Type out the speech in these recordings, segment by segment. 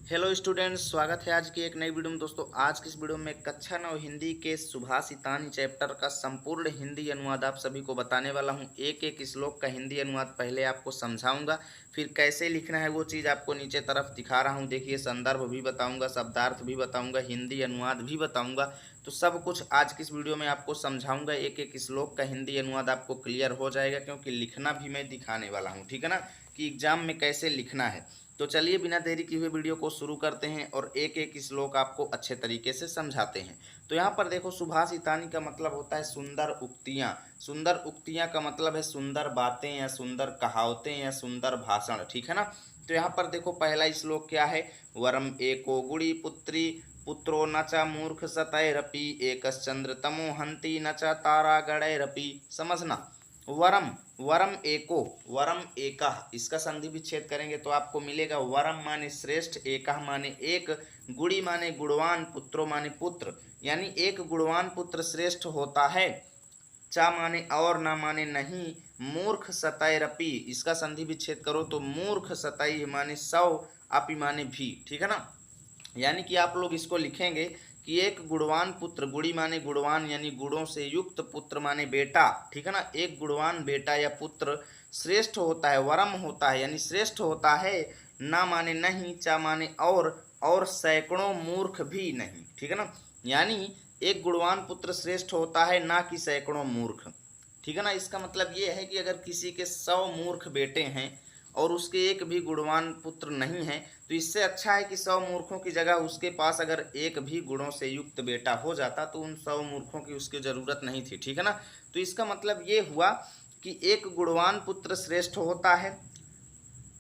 Hello students, स्वागत है आज की एक नई वीडियो में। दोस्तों, आज की इस वीडियो में कक्षा 9 हिंदी के सुभाषितानी चैप्टर का संपूर्ण हिंदी अनुवाद आप सभी को बताने वाला हूं। एक एक श्लोक का हिंदी अनुवाद पहले आपको समझाऊंगा, फिर कैसे लिखना है वो चीज़ आपको नीचे तरफ दिखा रहा हूं। देखिए, संदर्भ भी बताऊंगा, शब्दार्थ भी बताऊंगा, हिंदी अनुवाद भी बताऊंगा। तो सब कुछ आज की इस वीडियो में आपको समझाऊंगा। एक एक श्लोक का हिंदी अनुवाद आपको क्लियर हो जाएगा, क्योंकि लिखना भी मैं दिखाने वाला हूँ। ठीक है ना, कि एग्जाम में कैसे लिखना है। तो चलिए बिना देरी किए हुए वीडियो को शुरू करते हैं और एक एक श्लोक आपको अच्छे तरीके से समझाते हैं। तो यहाँ पर देखो, सुभाषितानी का मतलब होता है सुंदर उक्तियाँ। सुंदर उक्तियाँ का मतलब है सुंदर बातें या सुंदर कहावतें या सुंदर भाषण। ठीक है ना। तो यहाँ पर देखो, पहला श्लोक क्या है। वरम एको गुड़ी पुत्री पुत्रो न च मूर्ख सतैरपि एकश्चंद्र तमो हंति न च तारा गणैरपि। समझना, वरम वरम एको, वरम एकह, इसका संधि विच्छेद करेंगे तो आपको मिलेगा वरम माने श्रेष्ठ, एकह माने एक, गुड़ी माने गुणवान, पुत्रो माने पुत्र, यानी एक गुणवान पुत्र श्रेष्ठ होता है। चा माने और, ना माने नहीं, मूर्ख सतैरपि, इसका संधि विच्छेद करो तो मूर्ख सतै माने सौ, अपि माने भी। ठीक है ना। यानी कि आप लोग इसको लिखेंगे कि एक गुणवान पुत्र, गुड़ी माने गुणवान यानी गुणों से युक्त, पुत्र माने बेटा। ठीक है ना। एक गुणवान बेटा या पुत्र श्रेष्ठ होता है, वरम होता है यानी श्रेष्ठ होता है। ना माने नहीं, चा माने और सैकड़ों मूर्ख भी नहीं। ठीक है ना। यानी एक गुणवान पुत्र श्रेष्ठ होता है, ना कि सैकड़ों मूर्ख। ठीक है ना। इसका मतलब ये है कि अगर किसी के 100 मूर्ख बेटे हैं और उसके एक भी गुणवान पुत्र नहीं है, तो इससे अच्छा है कि 100 मूर्खों की जगह उसके पास अगर एक भी गुणों से युक्त बेटा हो जाता तो उन 100 मूर्खों की उसकी जरूरत नहीं थी। ठीक है ना। तो इसका मतलब ये हुआ कि एक गुणवान पुत्र श्रेष्ठ होता है,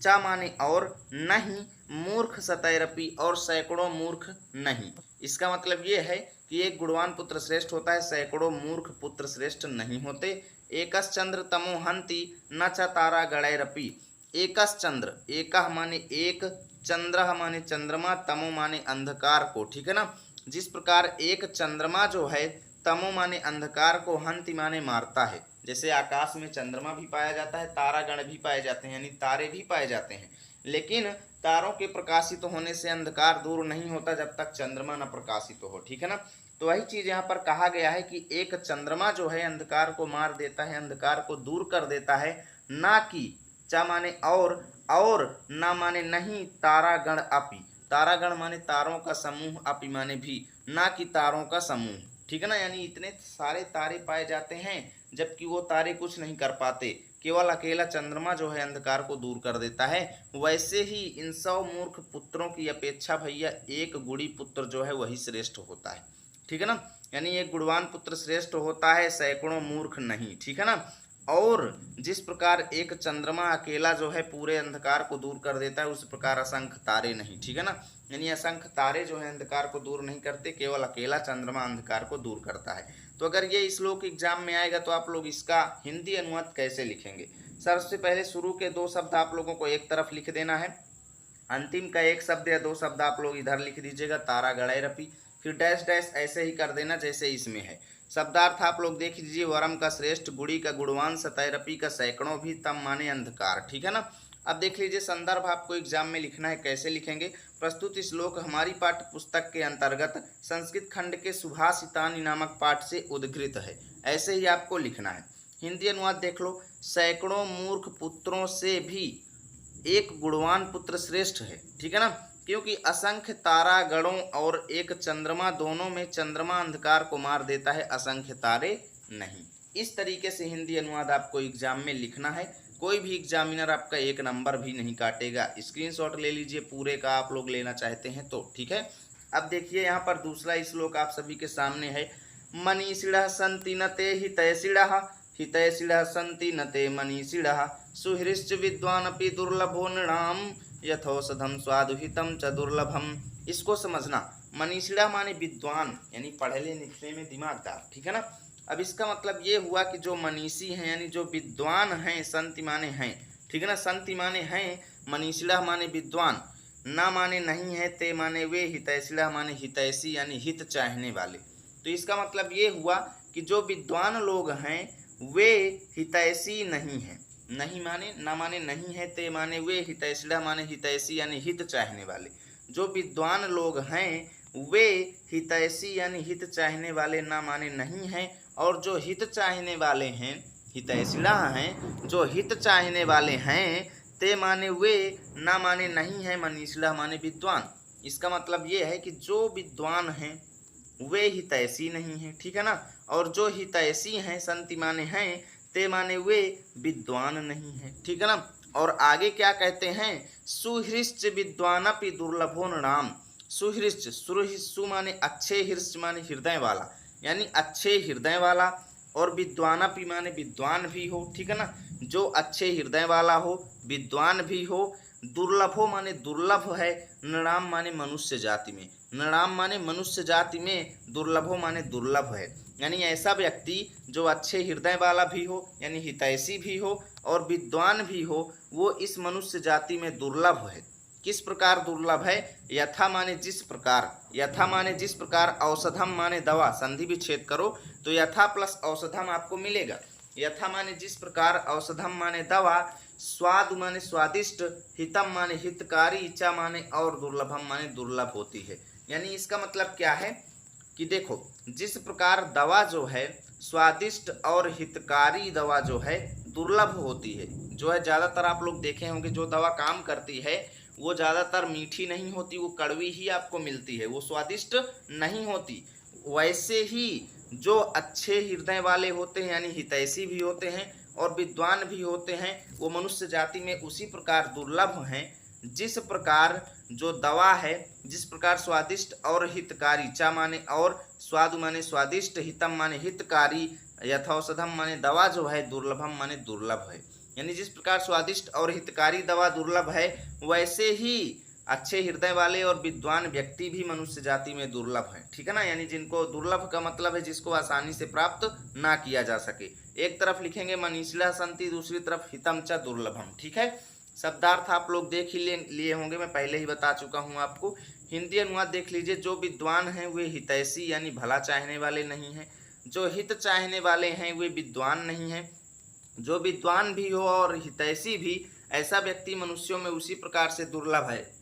चा माने और, नहीं, मूर्ख सतैरपि, और सैकड़ों मूर्ख नहीं। इसका मतलब ये है कि एक गुणवान पुत्र श्रेष्ठ होता है, सैकड़ों मूर्ख पुत्र श्रेष्ठ नहीं होते। एकश्चंद्र तमो हंति न च तारा गणैरपि। एकश्चंद्र, एकह माने एक, चंद्र माने चंद्रमा, तमो माने अंधकार को। ठीक है ना। जिस प्रकार एक चंद्रमा जो है, तमो माने अंधकार को, हंति माने मारता है। जैसे आकाश में चंद्रमा भी पाया जाता है, तारागण भी पाए जाते हैं, यानी तारे भी पाए जाते हैं, लेकिन तारों के प्रकाशित होने से अंधकार दूर नहीं होता जब तक चंद्रमा न प्रकाशित हो। ठीक है ना। तो वही चीज यहाँ पर कहा गया है कि एक चंद्रमा जो है अंधकार को मार देता है, अंधकार को दूर कर देता है, ना कि, चा माने और ना माने नहीं, तारागण अपि, तारागण माने तारों का समूह, अपि माने भी, ना कि तारों का समूह। ठीक है ना। यानी इतने सारे तारे पाए जाते हैं जबकि वो तारे कुछ नहीं कर पाते, केवल अकेला चंद्रमा जो है अंधकार को दूर कर देता है। वैसे ही इन 100 मूर्ख पुत्रों की अपेक्षा भैया एक गुणी पुत्र जो है वही श्रेष्ठ होता है। ठीक है ना। यानी एक गुणवान पुत्र श्रेष्ठ होता है, सैकड़ों मूर्ख नहीं। ठीक है ना। और जिस प्रकार एक चंद्रमा अकेला जो है पूरे अंधकार को दूर कर देता है, उस प्रकार असंख्य तारे नहीं। ठीक है ना। यानी असंख्य तारे जो है अंधकार को दूर नहीं करते, केवल अकेला चंद्रमा अंधकार को दूर करता है। तो अगर ये श्लोक एग्जाम में आएगा तो आप लोग इसका हिंदी अनुवाद कैसे लिखेंगे। सबसे पहले शुरू के 2 शब्द आप लोगों को एक तरफ लिख देना है, अंतिम का 1 शब्द या 2 शब्द आप लोग इधर लिख दीजिएगा, तारा गणैरपि, फिर डैश डैश ऐसे ही कर देना जैसे इसमें है। शब्दार्थ आप लोग देख लीजिए, वरम का श्रेष्ठ, गुड़ी का गुणवान, सतैरपि का सैकड़ों भी, तम माने अंधकार। ठीक है ना। अब देख लीजिए, संदर्भ आपको एग्जाम में लिखना है, कैसे लिखेंगे। प्रस्तुत श्लोक हमारी पाठ्य पुस्तक के अंतर्गत संस्कृत खंड के सुभाषितानी नामक पाठ से उद्धृत है, ऐसे ही आपको लिखना है। हिंदी अनुवाद देख लो, सैकड़ों मूर्ख पुत्रों से भी एक गुणवान पुत्र श्रेष्ठ है। ठीक है ना। क्योंकि असंख्य तारा गणों और एक चंद्रमा, दोनों में चंद्रमा अंधकार को मार देता है, असंख्य तारे नहीं। इस तरीके से हिंदी अनुवाद आपको एग्जाम में लिखना है। कोई भी एग्जामिनर आपका 1 नंबर भी नहीं काटेगा। स्क्रीनशॉट ले लीजिए पूरे का, आप लोग लेना चाहते हैं तो। ठीक है। अब देखिए, यहाँ पर दूसरा श्लोक आप सभी के सामने है। मनीषिणः सन्ति न ते हितैषिणः, हितैषिणः सन्ति न ते मनीषिणः, सुहृश्च विद्वानपि दुर्लभो नृणाम, यथौषधम स्वादुहितम च दुर्लभम। इसको समझना, मनीषिणः माने विद्वान, यानी पढ़ने लिखने में दिमागदार। ठीक है ना। अब इसका मतलब ये हुआ कि जो मनीषी हैं यानी जो विद्वान हैं, संति माने हैं। ठीक है ना। संति माने हैं, मनीषिणः माने विद्वान, ना माने नहीं है, ते माने वे, हितैषिणः माने हितैषी यानी हित चाहने वाले। तो इसका मतलब ये हुआ कि जो विद्वान लोग हैं वे हितैषी नहीं हैं। नहीं माने, ना माने नहीं है, ते माने वे, हितैषिणः माने हितैषी यानी हित चाहने वाले। जो विद्वान लोग हैं वे हितैषी यानी हित चाहने वाले ना माने नहीं हैं, और जो हित चाहने वाले हैं हितैषिणा हैं, जो हित चाहने वाले हैं ते माने वे ना माने नहीं है मनीषिणा माने विद्वान। इसका मतलब ये है कि जो विद्वान हैं वे हितैषी नहीं हैं, ठीक है ना, और जो हितैषी हैं संति माने हैं ते माने वे विद्वान नहीं हैं, ठीक है ना। और आगे क्या कहते हैं, सुहृश्च विद्वानपि दुर्लभो नृणाम। सुहृश्च, सु माने अच्छे, हृश्च माने हृदय वाला, यानी अच्छे हृदय वाला, और विद्वानपि माने विद्वान भी हो, ठीक है ना, जो अच्छे हृदय वाला हो, विद्वान भी हो। दुर्लभो माने दुर्लभ है, नृणाम माने मनुष्य जाति में, नृणाम माने मनुष्य जाति में, दुर्लभो माने दुर्लभ है, यानी ऐसा व्यक्ति जो अच्छे हृदय वाला भी हो यानी हितैषी भी हो और विद्वान भी हो, वो इस मनुष्य जाति में दुर्लभ है। किस प्रकार दुर्लभ है, यथा माने जिस प्रकार, यथा माने जिस प्रकार, औषधम माने दवा, संधि विच्छेद करो तो यथा प्लस औषधम आपको मिलेगा। यथा माने जिस प्रकार, औषधम माने दवा, स्वाद माने स्वादिष्ट, हितम माने हितकारी, चा माने और, दुर्लभम माने दुर्लभ होती है। यानी इसका मतलब क्या है कि देखो, जिस प्रकार दवा जो है स्वादिष्ट और हितकारी दवा जो है दुर्लभ होती है, जो है ज़्यादातर आप लोग देखे होंगे जो दवा काम करती है वो ज़्यादातर मीठी नहीं होती, वो कड़वी ही आपको मिलती है, वो स्वादिष्ट नहीं होती। वैसे ही जो अच्छे हृदय वाले होते हैं यानी हितैषी भी होते हैं और विद्वान भी होते हैं, वो मनुष्य जाति में उसी प्रकार दुर्लभ हैं जिस प्रकार जो दवा है, जिस प्रकार स्वादिष्ट और हितकारी, चा माने और, स्वादु माने स्वादिष्ट, हितम माने हितकारी, यथौषधम माने दवा जो है, दुर्लभम माने दुर्लभ है। यानी जिस प्रकार स्वादिष्ट और हितकारी दवा दुर्लभ है, वैसे ही अच्छे हृदय वाले और विद्वान व्यक्ति भी मनुष्य जाति में दुर्लभ है, ठीक है ना। यानी जिनको, दुर्लभ का मतलब है जिसको आसानी से प्राप्त ना किया जा सके। एक तरफ लिखेंगे मनीषिणा संति, दूसरी तरफ हितम च दुर्लभम, ठीक है। शब्दार्थ आप लोग देख ही लिए होंगे, मैं पहले ही बता चुका हूँ आपको। हिंदी अनुवाद देख लीजिए, जो विद्वान हैं वे हितैषी यानी भला चाहने वाले नहीं हैं, जो हित चाहने वाले हैं वे विद्वान नहीं हैं, जो विद्वान भी हो और हितैषी भी, ऐसा व्यक्ति मनुष्यों में उसी प्रकार से दुर्लभ है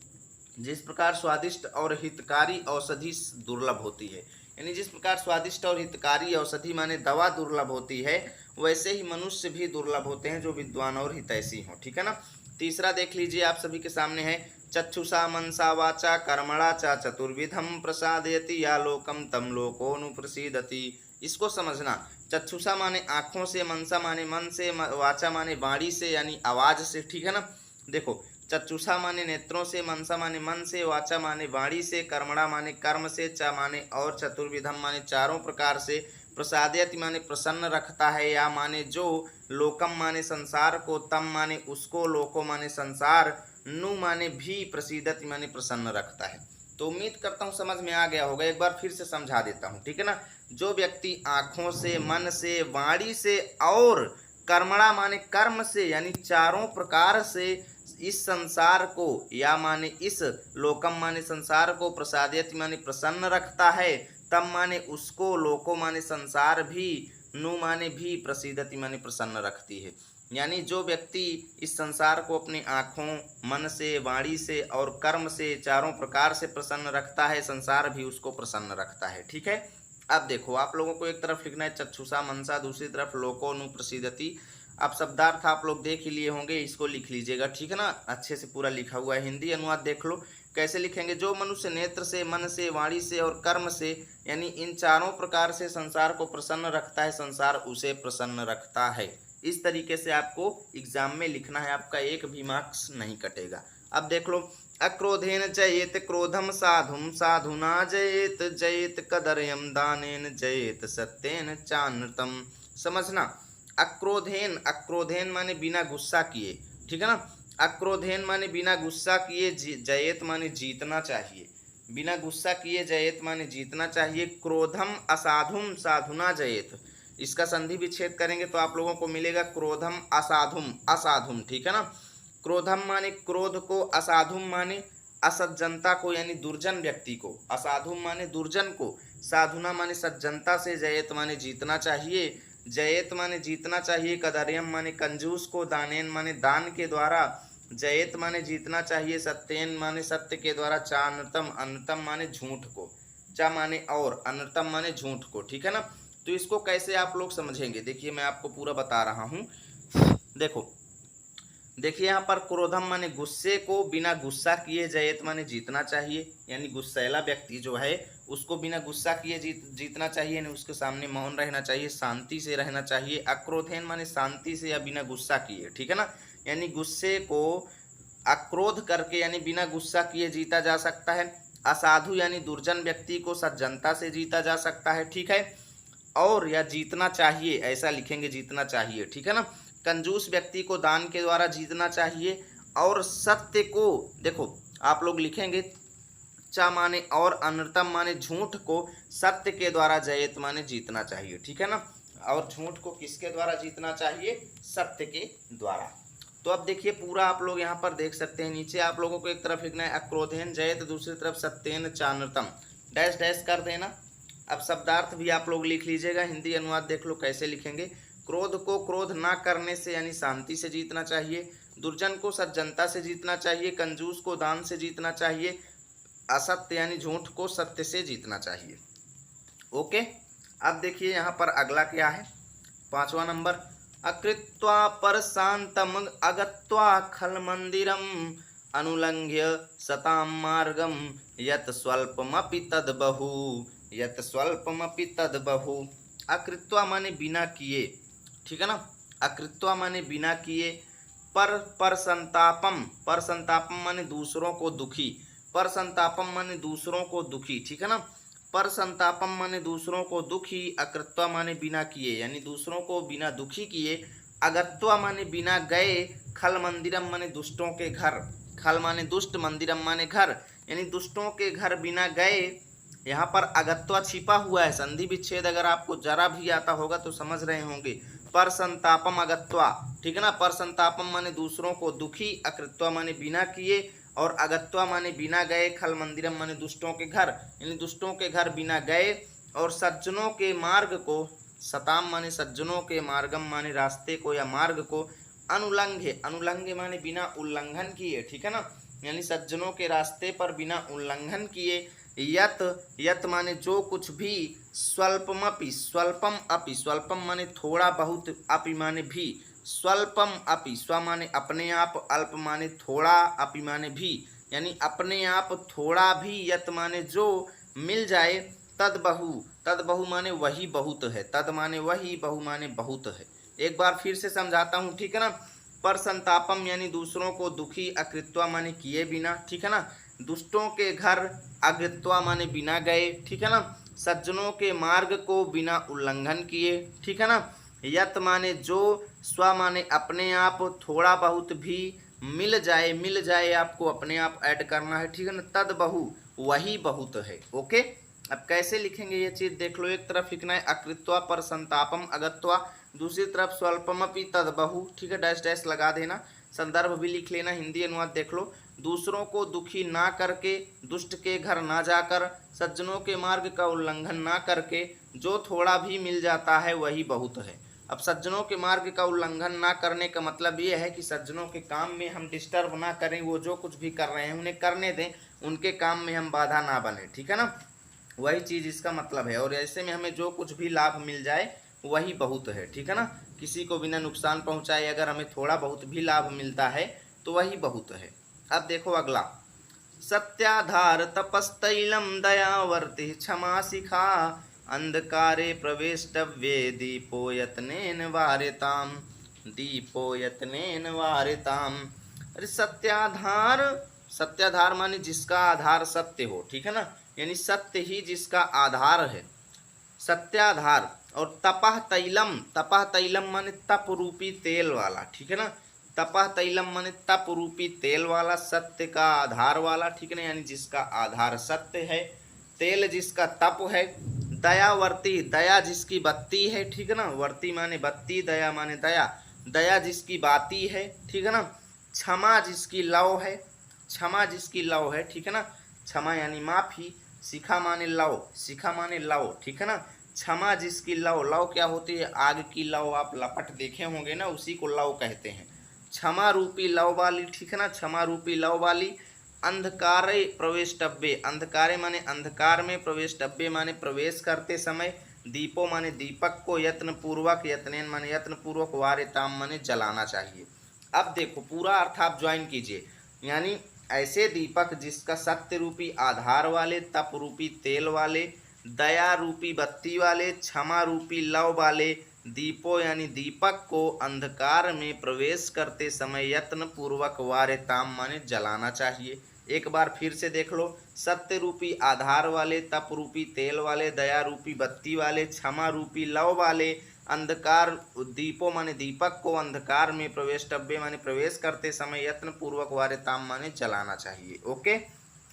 जिस प्रकार स्वादिष्ट और हितकारी औषधि दुर्लभ होती है। यानी जिस प्रकार स्वादिष्ट और हितकारी औषधि माने दवा दुर्लभ होती है, वैसे ही मनुष्य भी दुर्लभ होते हैं जो विद्वान और हितैषी हों, ठीक है ना। तीसरा देख लीजिए, आप सभी के सामने है, चक्षुषा मनसा वाचा कर्मणा चा चतुर्विधम प्रसादयति या लोकम तम लोकोनुप्रसीदति। इसको समझना, चक्षुषा माने आँखों से, मनसा माने मन से, वाचा माने वाणी से यानी आवाज से, ठीक है ना। देखो, चक्षुषा माने नेत्रों से, मनसा माने मन से, वाचा माने वाणी से, कर्मणा माने कर्म से, चा माने और, चतुर्विधम माने चारों प्रकार से, प्रसादयति माने प्रसन्न रखता है, या माने जो, लोकम माने संसार को, तम माने उसको, लोको माने संसार, नु माने भी, प्रसीदति माने प्रसन्न रखता है। तो उम्मीद करता हूँ समझ में आ गया होगा, एक बार फिर से समझा देता हूँ, ठीक है ना। जो व्यक्ति आँखों से, मन से, वाणी से और कर्मणा माने कर्म से यानी चारों प्रकार से इस संसार को, या माने इस, लोकम माने संसार को, प्रसादयति माने प्रसन्न रखता है, तम माने उसको, लोको माने संसार भी, नु माने भी, प्रसीदति माने प्रसन्न रखती है। यानी जो व्यक्ति इस संसार को अपनी आँखों, मन से, वाणी से और कर्म से चारों प्रकार से प्रसन्न रखता है, संसार भी उसको प्रसन्न रखता है, ठीक है। अब देखो, आप लोगों को एक तरफ लिखना है चक्षुषा मनसा, दूसरी तरफ लोको नु प्रसीदति। अब शब्दार्थ आप लोग देख ही लिए होंगे, इसको लिख लीजिएगा, ठीक है ना। अच्छे से पूरा लिखा हुआ है, हिंदी अनुवाद देख लो कैसे लिखेंगे। जो मनुष्य नेत्र से, मन से, वाणी से और कर्म से यानी इन चारों प्रकार से संसार को प्रसन्न रखता है, संसार उसे प्रसन्न रखता है। इस तरीके से आपको एग्जाम में लिखना है, आपका एक भी मार्क्स नहीं कटेगा। अब देख लो, अक्रोधेन जयेत क्रोधम साधुम, साधुना जयेत जयेत कदर्यम, दानेन जयेत सत्येन चानृतम। समझना, अक्रोधेन, अक्रोधेन माने बिना गुस्सा किए, ठीक है ना। अक्रोधेन माने बिना गुस्सा किए, जयेत माने जीतना चाहिए, बिना गुस्सा किए जयेत माने जीतना चाहिए। क्रोधम असाधुम, साधुना जयेत, इसका संधि विच्छेद करेंगे तो आप लोगों को मिलेगा क्रोधम असाधुम, असाधुम, ठीक है ना। क्रोधम माने क्रोध को, असाधुम माने असज्जनता को यानी दुर्जन व्यक्ति को, असाधुम माने दुर्जन को, साधुना माने सज्जनता से, जयेत माने जीतना चाहिए, जयेत माने जीतना चाहिए, कदर्यम माने कंजूस को, दानेन माने दान के द्वारा, जयेत माने जीतना चाहिए, सत्येन माने सत्य के द्वारा, चानतम अनतम माने झूठ को, चा माने और, अनतम माने झूठ को, ठीक है ना। तो इसको कैसे आप लोग समझेंगे, देखिए मैं आपको पूरा बता रहा हूँ। देखो देखिए यहाँ पर क्रोधम माने गुस्से को बिना गुस्सा किए, जयेत माने जीतना चाहिए, यानी गुस्सैला व्यक्ति जो है उसको बिना गुस्सा किए जीतना चाहिए, यानी उसके सामने मौन रहना चाहिए, शांति से रहना चाहिए। अक्रोधेन माने शांति से या बिना गुस्सा किए, ठीक है ना, यानी गुस्से को अक्रोध करके यानी बिना गुस्सा किए जीता जा सकता है। असाधु यानी दुर्जन व्यक्ति को सज्जनता से जीता जा सकता है, ठीक है। और या जीतना चाहिए, ऐसा लिखेंगे जीतना चाहिए, ठीक है ना। कंजूस व्यक्ति को दान के द्वारा जीतना चाहिए। और सत्य को देखो आप लोग लिखेंगे चा माने और, अनृतम माने झूठ को सत्य के द्वारा, जयेत माने जीतना चाहिए, ठीक है ना। और झूठ को किसके द्वारा जीतना चाहिए, सत्य के द्वारा। तो अब देखिए पूरा आप लोग यहाँ पर देख सकते हैं, नीचे आप लोगों को एक तरफ लिखना है अक्रोधेन जयेत, दूसरी तरफ सत्येन चानृतम, डैश डैश कर देना। अब शब्दार्थ भी आप लोग लिख लीजिएगा, हिंदी अनुवाद देख लो कैसे लिखेंगे। क्रोध को क्रोध ना करने से यानी शांति से जीतना चाहिए, दुर्जन को सज्जनता से जीतना चाहिए, कंजूस को दान से जीतना चाहिए, असत्य यानी झूठ को सत्य से जीतना चाहिए। ओके, अब देखिए यहाँ पर अगला क्या है, 5वां नंबर, अकृत्वा पर शांतम अगत्वा खल मंदिरम अनुलंघ्य सताम मार्गम यत स्वल्पमपि तद बहु, यत स्वल्पमपि तद बहु। अकृत्वा माने बिना किए, ठीक है ना, अकृत्वा माने बिना किए। पर संतापम, पर संतापम माने दूसरों को दुखी, पर संतापम माने दूसरों को दुखी, ठीक है ना। पर संतापम माने दूसरों को दुखी, अकृत्वा माने बिना किए यानी दूसरों को बिना दुखी किए, अगत्वा माने बिना गए, खल मंदिरम माने दुष्टों के घर, खल माने दुष्ट, मंदिरम माने घर, यानी दुष्टों के घर बिना गए। यहाँ पर अगत्वा छिपा हुआ है, संधि विच्छेद अगर आपको जरा भी आता होगा तो समझ रहे होंगे। पर संतापम अगत्वा, ठीक है ना, पर संतापम माने दूसरों को दुखी, अकृत्वा माने बिना किए, और अगत्वा माने बिना गए, खल मंदिरम माने दुष्टों के घर, यानी दुष्टों के घर बिना गए, और सज्जनों के मार्ग को, सताम माने सज्जनों के, मार्गम माने रास्ते को या मार्ग को, अनुलंघे, अनुलंघे माने बिना उल्लंघन किए, ठीक है ना, यानी सज्जनों के रास्ते पर बिना उल्लंघन किए। यत, यत माने जो कुछ भी, स्वल्पमपि, स्वल्पम अपि, स्वल्पम माने थोड़ा बहुत, अपि माने भी, स्वल्पम अपि, स्व माने अपने आप, अल्प माने थोड़ा, अपि माने भी, यानी अपने आप थोड़ा भी, यत माने जो मिल जाए, तद बहु, तद बहु माने वही बहुत है, तद माने वही, बहु माने बहुत है। एक बार फिर से समझाता हूँ, ठीक है ना। पर संतापम यानी दूसरों को दुखी, अकृत्वा माने किए बिना, ठीक है ना, दुष्टों के घर, अकृत्वा माने बिना गए, ठीक है ना, सज्जनों के मार्ग को बिना उल्लंघन किए, ठीक है ना, यत माने जो, स्व माने अपने आप, थोड़ा बहुत भी, मिल जाए, मिल जाए आपको अपने आप ऐड करना है, ठीक है ना, तद बहु वही बहुत है। ओके, अब कैसे लिखेंगे ये चीज देख लो, एक तरफ लिखना है अकृत्वा पर संतापम अगत्वा, दूसरी तरफ स्वल्पमपि तद बहु, ठीक है, डैश डैश लगा देना। संदर्भ भी लिख लेना, हिंदी अनुवाद देख लो, दूसरों को दुखी ना करके, दुष्ट के घर ना जाकर, सज्जनों के मार्ग का उल्लंघन ना करके, जो थोड़ा भी मिल जाता है वही बहुत है। अब सज्जनों के मार्ग का उल्लंघन ना करने का मतलब ये है कि सज्जनों के काम में हम डिस्टर्ब ना करें, वो जो कुछ भी कर रहे हैं उन्हें करने दें, उनके काम में हम बाधा ना बने, ठीक है ना, वही चीज़ इसका मतलब है। और ऐसे में हमें जो कुछ भी लाभ मिल जाए वही बहुत है, ठीक है ना, किसी को बिना नुकसान पहुंचाए अगर हमें थोड़ा बहुत भी लाभ मिलता है तो वही बहुत है। अब देखो अगला, सत्याधार तपस्तैलम दयावर्ति क्षमा शिखा अंधकारे प्रवेष्टव्ये दीपो यत्नेन वार्यताम, दीपो यत्नेन वार्यताम। अरे सत्याधार, सत्याधार माने जिसका आधार सत्य हो, ठीक है ना, यानी सत्य ही जिसका आधार है, सत्याधार। और तपह तैलम, तपह तैलम माने तप रूपी तेल वाला, ठीक है ना, तपह तैलम माने तप रूपी तेल वाला, सत्य का आधार वाला, ठीक है ना, यानी जिसका आधार सत्य है, तेल जिसका तप है। दयावर्ती, दया जिसकी बत्ती है, ठीक है ना, वर्ती माने बत्ती, दया माने दया, दया जिसकी बाती है, ठीक है ना। क्षमा जिसकी लौ है, क्षमा जिसकी लौ है, ठीक है ना, क्षमा यानी माफी, शिखा माने लौ, शिखा माने लौ, ठीक है ना, क्षमा जिसकी लौ, लौ क्या होती है, आग की लौ, आप लपट देखे होंगे ना, उसी को लौ कहते हैं। क्षमा रूपी लव वाली, ठीक है ना, क्षमा रूपी लव वाली। अंधकारे प्रवेष्टव्ये, अंधकारे माने अंधकार में, प्रवेष्टव्ये माने प्रवेश करते समय, दीपो माने दीपक को, यत्न पूर्वक, यत्नेन माने यत्न पूर्वक, वारिताम माने जलाना चाहिए। अब देखो पूरा अर्थ आप ज्वाइन कीजिए, यानी ऐसे दीपक जिसका सत्य रूपी आधार वाले, तप रूपी तेल वाले, दया रूपी बत्ती वाले, क्षमा रूपी लव वाले दीपो यानी दीपक को अंधकार में प्रवेश करते समय यत्न पूर्वक वारिताम माने जलाना चाहिए। एक बार फिर से देख लो, सत्य रूपी आधार वाले, तप रूपी तेल वाले, दया रूपी बत्ती वाले, क्षमा रूपी लव वाले, अंधकार दीपो माने दीपक को अंधकार में, प्रवेष्टव्य माने प्रवेश करते समय, यत्न पूर्वक वारिताम माने जलाना चाहिए। ओके,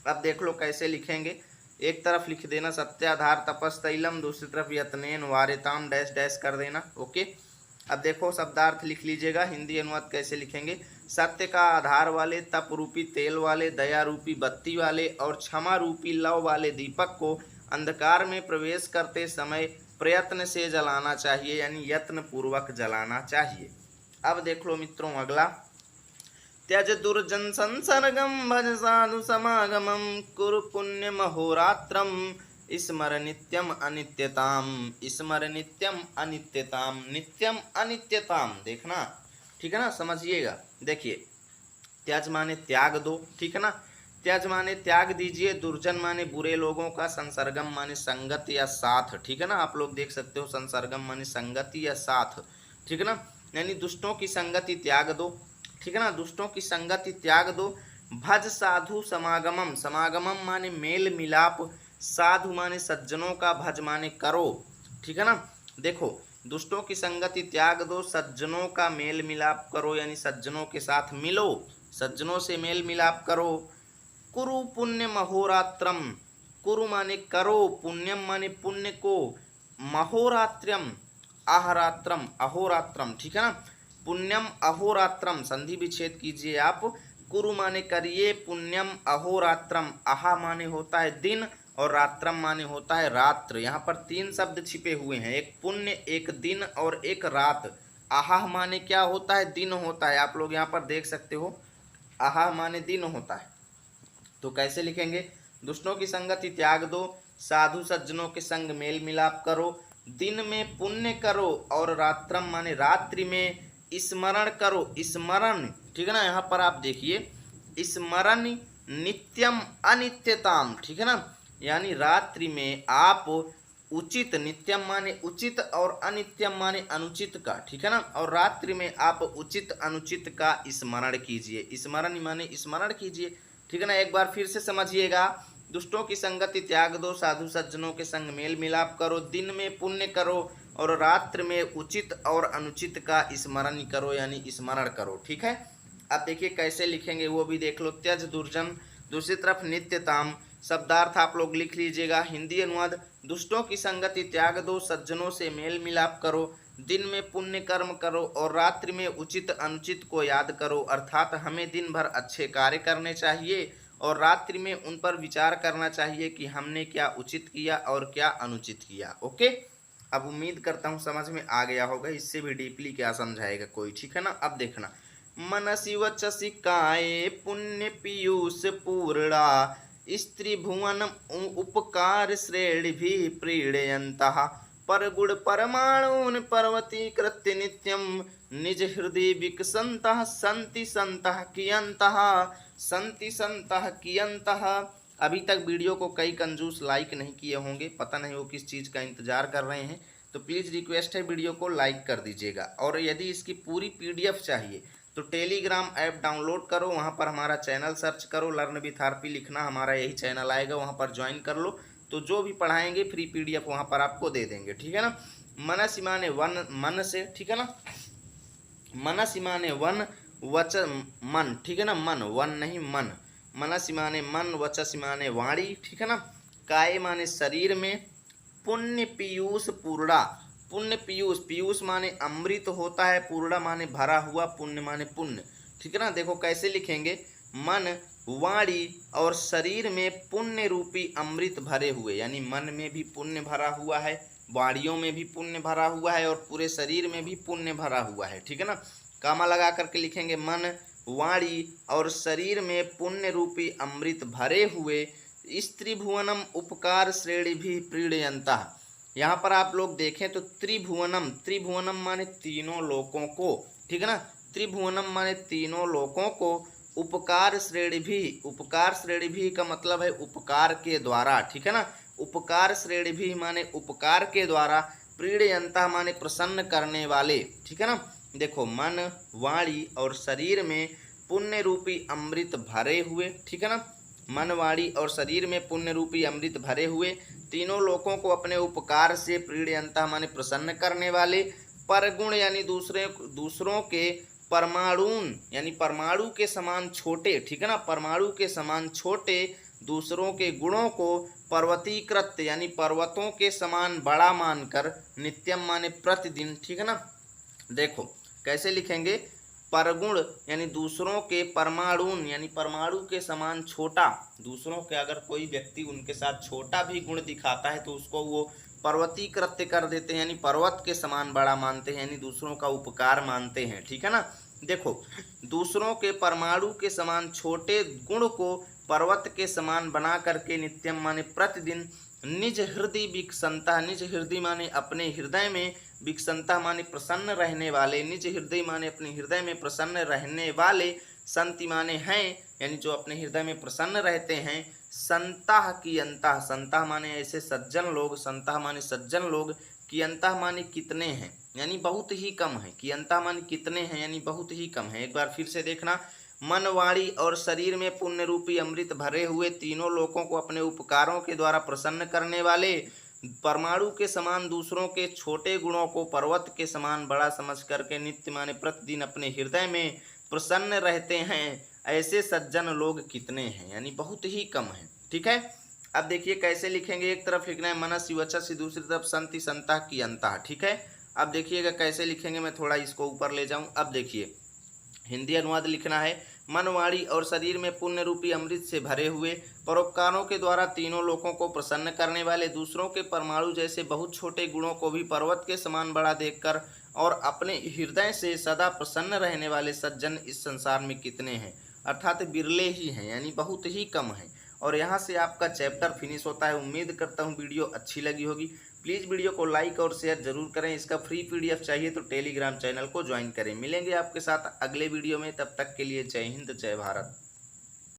अब देख लो कैसे लिखेंगे। एक तरफ लिख देना सत्याधार तपस्तैलम, दूसरी तरफ यत्नेन वारिताम डैश डैश कर देना। ओके, अब देखो शब्दार्थ लिख लीजिएगा, हिंदी अनुवाद कैसे लिखेंगे। सत्य का आधार वाले, तप रूपी तेल वाले, दया रूपी बत्ती वाले और क्षमा रूपी लव वाले दीपक को अंधकार में प्रवेश करते समय प्रयत्न से जलाना चाहिए, यानी यत्न पूर्वक जलाना चाहिए। अब देख लो मित्रों अगला, त्यज दुर्जन संसर्गम भज साधु समागमम कुरु पुण्य महोरात्रम स्मर नित्यम अनित्यताम, स्मर नित्यम अनित्यताम, नित्यम अनित्यताम, देखना ठीक है ना, समझिएगा। देखिए त्याज माने त्याग दो, ठीक है ना, त्याज माने त्याग दीजिए, दुर्जन माने बुरे लोगों का, संसर्गम माने संगत या साथ, ठीक है ना, आप लोग देख सकते हो संसर्गम माने संगति या साथ, ठीक है ना, यानी दुष्टों की संगति त्याग दो, ठीक है ना, दुष्टों की संगति त्याग दो। भज साधु समागमम, समागमम माने मेल मिलाप, साधु माने सज्जनों का, भज माने करो, ठीक है ना। देखो दुष्टों की संगति त्याग दो, सज्जनों का मेल मिलाप करो, यानी सज्जनों के साथ मिलो, सज्जनों से मेल मिलाप करो। कुरु पुण्य महोरात्रम, कुरु माने करो, पुण्यम माने पुण्य को, महोरात्रम अहरात्रम, अहोरात्रम, ठीक है ना, पुण्यम अहोरात्रम, संधि विच्छेद कीजिए आप। कुरु माने करिए, पुण्यम अहोरात्रम, आहा माने होता है दिन और रात्रम माने होता है रात्र। यहाँ पर तीन शब्द छिपे हुए हैं, एक पुण्य, एक दिन और एक रात। आहा माने क्या होता है, दिन होता है, आप लोग यहाँ पर देख सकते हो, आहा माने दिन होता है। तो कैसे लिखेंगे, दुष्टों की संगति त्याग दो, साधु सज्जनों के संग मेल मिलाप करो, दिन में पुण्य करो और रात्रम माने रात्रि में स्मरण करो, स्मरण, ठीक है ना, यहाँ पर आप देखिए स्मरण नित्यम अनित्यताम, ठीक है ना, यानी रात्रि में आप उचित, नित्यम माने उचित और अनित्यम माने अनुचित का, ठीक है ना, और रात्रि में आप उचित अनुचित का स्मरण कीजिए, स्मरण माने स्मरण कीजिए, ठीक है ना। एक बार फिर से समझिएगा, दुष्टों की संगति त्याग दो, साधु सज्जनों के संग मेल मिलाप करो, दिन में पुण्य करो और रात्र में उचित और अनुचित का स्मरण करो, यानी स्मरण करो, ठीक है। अब देखिए कैसे लिखेंगे वो भी देख लो। त्यज दुर्जन, दूसरी तरफ नित्यताम, शब्दार्थ आप लोग लिख लीजिएगा। हिंदी अनुवाद, दुष्टों की संगति त्याग दो, सज्जनों से मेल मिलाप करो, दिन में पुण्य कर्म करो और रात्रि में उचित अनुचित को याद करो, अर्थात हमें दिन भर अच्छे कार्य करने चाहिए और रात्रि में उन पर विचार करना चाहिए कि हमने क्या उचित किया और क्या अनुचित किया। ओके, अब उम्मीद करता हूँ समझ में आ गया होगा, इससे भी डीपली क्या समझाएगा कोई, ठीक है ना। अब देखना, मनसि वचसि काये पुण्य पीयूष पूर्णा, स्त्री भुवन उपकार श्रेणी भी प्रीणयन्तः, परगुण परमाणून पर्वती कृत्य नित्यम, निज हृदय विकसन्तः सन्ति सन्तः कियन्तः, सन्ति सन्तः कियन्तः। अभी तक वीडियो को कई कंजूस लाइक नहीं किए होंगे, पता नहीं वो किस चीज़ का इंतजार कर रहे हैं, तो प्लीज़ रिक्वेस्ट है वीडियो को लाइक कर दीजिएगा। और यदि इसकी पूरी PDF चाहिए तो टेलीग्राम ऐप डाउनलोड करो, वहाँ पर हमारा चैनल सर्च करो, लर्न विथ आरपी लिखना, हमारा यही चैनल आएगा, वहाँ पर ज्वाइन कर लो, तो जो भी पढ़ाएंगे फ्री PDF वहाँ पर आपको दे देंगे, ठीक है ना। मनसि माने वन, मन से, ठीक है ना, मनसि माने वन, वच मन, ठीक है ना, मन, वन नहीं मन, मनसि माने मन, वचसि माने वाणी, ठीक है ना, काय माने शरीर में, पुण्य पीयूष पूर्णा, पुण्य पीयूष, पीयूष माने अमृत होता है, पूर्णा माने भरा हुआ, पुण्य माने पुण्य, ठीक है ना। देखो कैसे लिखेंगे, मन, वाणी और शरीर में पुण्य रूपी अमृत भरे हुए, यानी मन में भी पुण्य भरा हुआ है, वाणियों में भी पुण्य भरा हुआ है और पूरे शरीर में भी पुण्य भरा हुआ है, ठीक है ना। कामा लगा करके लिखेंगे मन, वाणी और शरीर में पुण्य रूपी अमृत भरे हुए स्त्रिभुवनम उपकार श्रेणी भी प्रीणयंता। यहाँ पर आप लोग देखें तो त्रिभुवनम, त्रिभुवनम माने तीनों लोकों को, ठीक है ना, त्रिभुवनम माने तीनों लोकों को, उपकार श्रेणी भी, उपकार श्रेणी भी का मतलब है उपकार के द्वारा, ठीक है ना, उपकार श्रेणी भी माने उपकार के द्वारा, प्रीणयंता माने प्रसन्न करने वाले, ठीक है ना। देखो मन, वाणी और शरीर में पुण्य रूपी अमृत भरे हुए, ठीक है ना, मन, वाणी और शरीर में पुण्य रूपी अमृत भरे हुए, तीनों लोकों को अपने उपकार से प्रीणयंता माने प्रसन्न करने वाले, परगुण यानी दूसरों के परमाणुन यानी परमाणु के समान छोटे, ठीक है ना, परमाणु के समान छोटे दूसरों के गुणों को पर्वतीकृत यानी पर्वतों के समान बड़ा मानकर, नित्यम माने प्रतिदिन, ठीक है ना। देखो कैसे लिखेंगे, परगुण यानी दूसरों के, परमाणुन यानी परमाणु के समान छोटा, दूसरों के अगर कोई व्यक्ति उनके साथ छोटा भी गुण दिखाता है तो उसको वो पर्वती कृत्य कर देते हैं, यानी पर्वत के समान बड़ा मानते हैं, यानी दूसरों का उपकार मानते हैं, ठीक है ना। देखो दूसरों के परमाणु के समान छोटे गुण को पर्वत के समान बना करके, नित्यम माने प्रतिदिन, निज हृदय विकसंता, निज हृदय माने अपने हृदय में, विकसंता माने प्रसन्न रहने वाले, निज हृदय माने अपने हृदय में प्रसन्न रहने वाले, संति माने हैं यानी जो अपने हृदय में प्रसन्न रहते हैं, संताह की अंता, संताह माने ऐसे सज्जन लोग, संताह माने सज्जन लोग, कि अंता माने कितने हैं यानी बहुत ही कम है, कि अंता माने कितने हैं यानी बहुत ही कम है। एक बार फिर से देखना, मन, वाणी और शरीर में पुण्य रूपी अमृत भरे हुए, तीनों लोकों को अपने उपकारों के द्वारा प्रसन्न करने वाले, परमाणु के समान दूसरों के छोटे गुणों को पर्वत के समान बड़ा समझ करके नित्य माने प्रतिदिन अपने हृदय में प्रसन्न रहते हैं, ऐसे सज्जन लोग कितने हैं यानी बहुत ही कम है, ठीक है। अब देखिए कैसे लिखेंगे, एक तरफ लिखना है मनस वचस, दूसरी तरफ संति संता की अंता, ठीक है। अब देखिएगा कैसे लिखेंगे, मैं थोड़ा इसको ऊपर ले जाऊं। अब देखिए हिंदी अनुवाद लिखना है, मन, वाणी और शरीर में पुण्य रूपी अमृत से भरे हुए, परोपकारों के द्वारा तीनों लोगों को प्रसन्न करने वाले, दूसरों के परमाणु जैसे बहुत छोटे गुणों को भी पर्वत के समान बड़ा देखकर और अपने हृदय से सदा प्रसन्न रहने वाले सज्जन इस संसार में कितने हैं, अर्थात बिरले ही हैं यानी बहुत ही कम हैं। और यहाँ से आपका चैप्टर फिनिश होता है। उम्मीद करता हूँ वीडियो अच्छी लगी होगी। प्लीज़ वीडियो को लाइक और शेयर जरूर करें। इसका फ्री पीडीएफ चाहिए तो टेलीग्राम चैनल को ज्वाइन करें। मिलेंगे आपके साथ अगले वीडियो में, तब तक के लिए जय हिंद जय भारत।